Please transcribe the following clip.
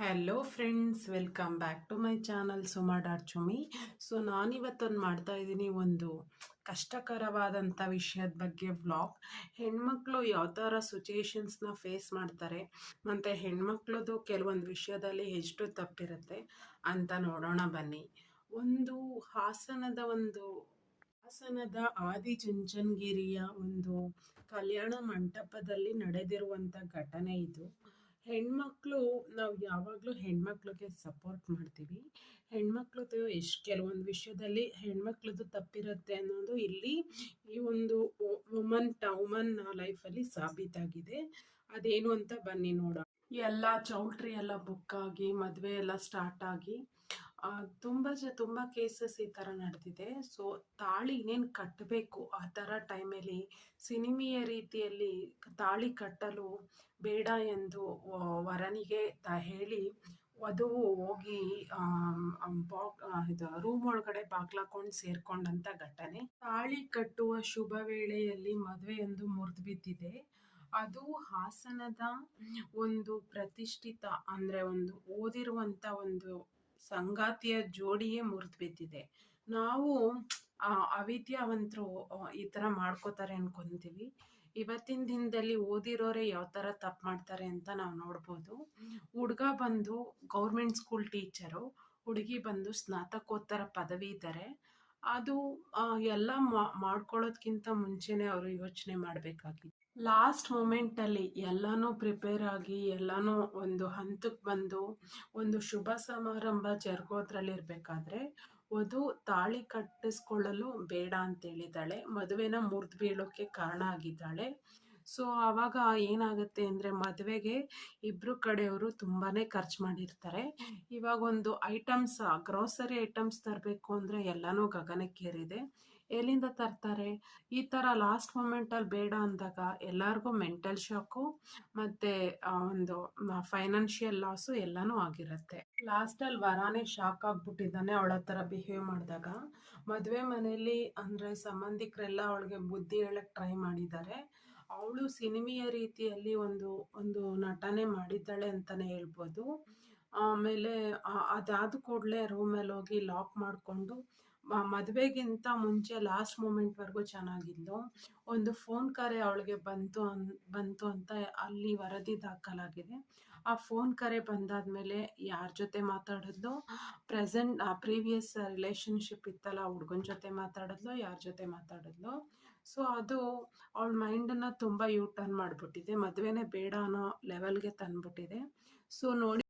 Hello friends, welcome back to my channel Suma ಡಾರ್ಚುಮಿ. So ನಾನಿವತ್ತೊಂದು ಮಾಡ್ತಾ ಇದ್ದೀನಿ ಒಂದು ಕಷ್ಟಕರವಾದಂಥ ವಿಷಯದ ಬಗ್ಗೆ ವ್ಲಾಗ್. ಹೆಣ್ಮಕ್ಳು ಯಾವ ಥರ ಸಿಚುಯೇಷನ್ಸ್ನ ಫೇಸ್ ಮಾಡ್ತಾರೆ ಮತ್ತು ಹೆಣ್ಮಕ್ಳದು ಕೆಲವೊಂದು ವಿಷಯದಲ್ಲಿ ಎಷ್ಟು ತಪ್ಪಿರುತ್ತೆ ಅಂತ ನೋಡೋಣ ಬನ್ನಿ. ಹಾಸನದ ಆದಿಚುಂಚನಗಿರಿಯ ಒಂದು ಕಲ್ಯಾಣ ಮಂಟಪದಲ್ಲಿ ನಡೆದಿರುವಂಥ ಘಟನೆ ಇದು. ಹೆಣ್ಮಕ್ಳು, ನಾವು ಯಾವಾಗಲೂ ಹೆಣ್ಮಕ್ಳಿಗೆ ಸಪೋರ್ಟ್ ಮಾಡ್ತೀವಿ. ಹೆಣ್ಮಕ್ಳದ್ದು ಕೆಲವೊಂದು ವಿಷಯದಲ್ಲಿ ಹೆಣ್ಮಕ್ಳದ್ದು ತಪ್ಪಿರುತ್ತೆ ಅನ್ನೋದು ಇಲ್ಲಿ ಈ ಒಂದು ವುಮನ್ ಲೈಫಲ್ಲಿ ಸಾಬೀತಾಗಿದೆ. ಅದೇನು ಅಂತ ಬನ್ನಿ ನೋಡೋಣ. ಎಲ್ಲ ಚೌಲ್ಟ್ರಿ ಎಲ್ಲ ಬುಕ್ ಆಗಿ ಮದುವೆ ಎಲ್ಲ ಸ್ಟಾರ್ಟ್ ಆಗಿ ತುಂಬ ಕೇಸಸ್ ಈ ಥರ ನಡೆದಿದೆ. ಸೊ ತಾಳಿ ಇನ್ನೇನು ಕಟ್ಟಬೇಕು ಆ ಥರ ಟೈಮಲ್ಲಿ ಸಿನಿಮೆಯ ರೀತಿಯಲ್ಲಿ ತಾಳಿ ಕಟ್ಟಲು ಬೇಡ ಎಂದು ವರನಿಗೆ ಹೇಳಿ ವಧುವು ಹೋಗಿ ಇದು ರೂಮ್ ಒಳಗಡೆ ಬಾಗ್ಲಾಕೊಂಡು ಸೇರ್ಕೊಂಡಂಥ ಘಟನೆ. ತಾಳಿ ಕಟ್ಟುವ ಶುಭ ವೇಳೆಯಲ್ಲಿ ಮದುವೆಯೊಂದು ಮುರಿದು ಬಿದ್ದಿದೆ. ಅದು ಹಾಸನದ ಒಂದು ಪ್ರತಿಷ್ಠಿತ ಅಂದರೆ ಒಂದು ಓದಿರುವಂಥ ಒಂದು ಸಂಗಾತಿಯ ಜೋಡಿಯೇ ಮುರಿದು ಬಿದ್ದಿದೆ. ನಾವು ಅವಿದ್ಯಾವಂತರು ಈ ಥರ ಮಾಡ್ಕೋತಾರೆ ಅನ್ಕೊಂತೀವಿ. ಇವತ್ತಿನ ದಿನದಲ್ಲಿ ಓದಿರೋರೆ ಯಾವ ಥರ ತಪ್ಪು ಮಾಡ್ತಾರೆ ಅಂತ ನಾವು ನೋಡ್ಬೋದು. ಹುಡುಗ ಬಂದು ಗೌರ್ಮೆಂಟ್ ಸ್ಕೂಲ್ ಟೀಚರು, ಹುಡುಗಿ ಬಂದು ಸ್ನಾತಕೋತ್ತರ ಪದವಿ ಇದ್ದಾರೆ. ಅದು ಎಲ್ಲ ಮಾಡ್ಕೊಳ್ಳೋದ್ಕಿಂತ ಮುಂಚೆನೇ ಅವರು ಯೋಚನೆ ಮಾಡಬೇಕಾಗಿತ್ತು. ಲಾಸ್ಟ್ ಮೂಮೆಂಟಲ್ಲಿ ಎಲ್ಲನೂ ಪ್ರಿಪೇರ್ ಆಗಿ ಎಲ್ಲನೂ ಒಂದು ಹಂತಕ್ಕೆ ಬಂದು ಒಂದು ಶುಭ ಸಮಾರಂಭ ಜರುಗೋದ್ರಲ್ಲಿರಬೇಕಾದ್ರೆ ವಧು ತಾಳಿ ಕಟ್ಟಿಸ್ಕೊಳ್ಳಲು ಬೇಡ ಅಂತೇಳಿದ್ದಾಳೆ. ಮದುವೆನ ಮುರಿದು ಬೀಳೋಕ್ಕೆ ಕಾರಣ ಆಗಿದ್ದಾಳೆ. ಸೊ ಆವಾಗ ಏನಾಗುತ್ತೆ ಅಂದರೆ ಮದುವೆಗೆ ಇಬ್ಬರು ಕಡೆಯವರು ತುಂಬಾ ಖರ್ಚು ಮಾಡಿರ್ತಾರೆ. ಇವಾಗ ಒಂದು ಗ್ರೋಸರಿ ಐಟಮ್ಸ್ ತರಬೇಕು ಅಂದರೆ ಎಲ್ಲನೂ ಗಗನಕ್ಕೇರಿದೆ. ಎಲ್ಲಿಂದ ತರ್ತಾರೆ? ಈ ಥರ ಲಾಸ್ಟ್ ಮೂಮೆಂಟಲ್ಲಿ ಬೇಡ ಅಂದಾಗ ಎಲ್ಲರಿಗೂ ಮೆಂಟಲ್ ಶಾಕು ಮತ್ತು ಒಂದು ಫೈನಾನ್ಷಿಯಲ್ ಲಾಸು ಎಲ್ಲನೂ ಆಗಿರುತ್ತೆ. ಲಾಸ್ಟಲ್ಲಿ ವರಾನೇ ಶಾಕ್ ಆಗಿಬಿಟ್ಟಿದ್ದಾನೆ ಅವಳ ಥರ ಬಿಹೇವ್ ಮಾಡಿದಾಗ. ಮದುವೆ ಮನೆಯಲ್ಲಿ ಅಂದರೆ ಸಂಬಂಧಿಕರೆಲ್ಲ ಅವಳಿಗೆ ಬುದ್ಧಿ ಹೇಳಕ್ಕೆ ಟ್ರೈ ಮಾಡಿದ್ದಾರೆ. ಅವಳು ಸಿನಿಮೆಯ ರೀತಿಯಲ್ಲಿ ಒಂದು ನಟನೆ ಮಾಡಿದ್ದಾಳೆ ಅಂತಲೇ ಹೇಳ್ಬೋದು. ಆಮೇಲೆ ಅದಾದ ಕೂಡಲೇ ರೂಮಲ್ಲಿ ಹೋಗಿ ಲಾಕ್ ಮಾಡಿಕೊಂಡು ಮದುವೆಗಿಂತ ಮುಂಚೆ ಲಾಸ್ಟ್ ಮೂಮೆಂಟ್ವರೆಗೂ ಚೆನ್ನಾಗಿದ್ಲು. ಒಂದು ಫೋನ್ ಕರೆ ಅವಳಿಗೆ ಬಂತು ಅಂತ ಅಲ್ಲಿ ವರದಿ ದಾಖಲಾಗಿದೆ. ಆ ಫೋನ್ ಕರೆ ಬಂದಾದಮೇಲೆ ಯಾರ ಜೊತೆ ಮಾತಾಡಿದ್ಲು, ಪ್ರೀವಿಯಸ್ ರಿಲೇಷನ್ಶಿಪ್ ಇತ್ತಲ್ಲ ಆ ಹುಡುಗನ ಜೊತೆ ಮಾತಾಡಿದ್ಲು, ಯಾರ ಜೊತೆ ಮಾತಾಡಿದ್ಲು. ಸೊ ಅದು ಅವಳ ಮೈಂಡನ್ನು ತುಂಬ ಯೂ ಟರ್ನ್ ಮಾಡಿಬಿಟ್ಟಿದೆ. ಮದುವೆನೇ ಬೇಡ ಅನ್ನೋ ಲೆವೆಲ್ಗೆ ತಂದುಬಿಟ್ಟಿದೆ. ಸೊ ನೋಡಿ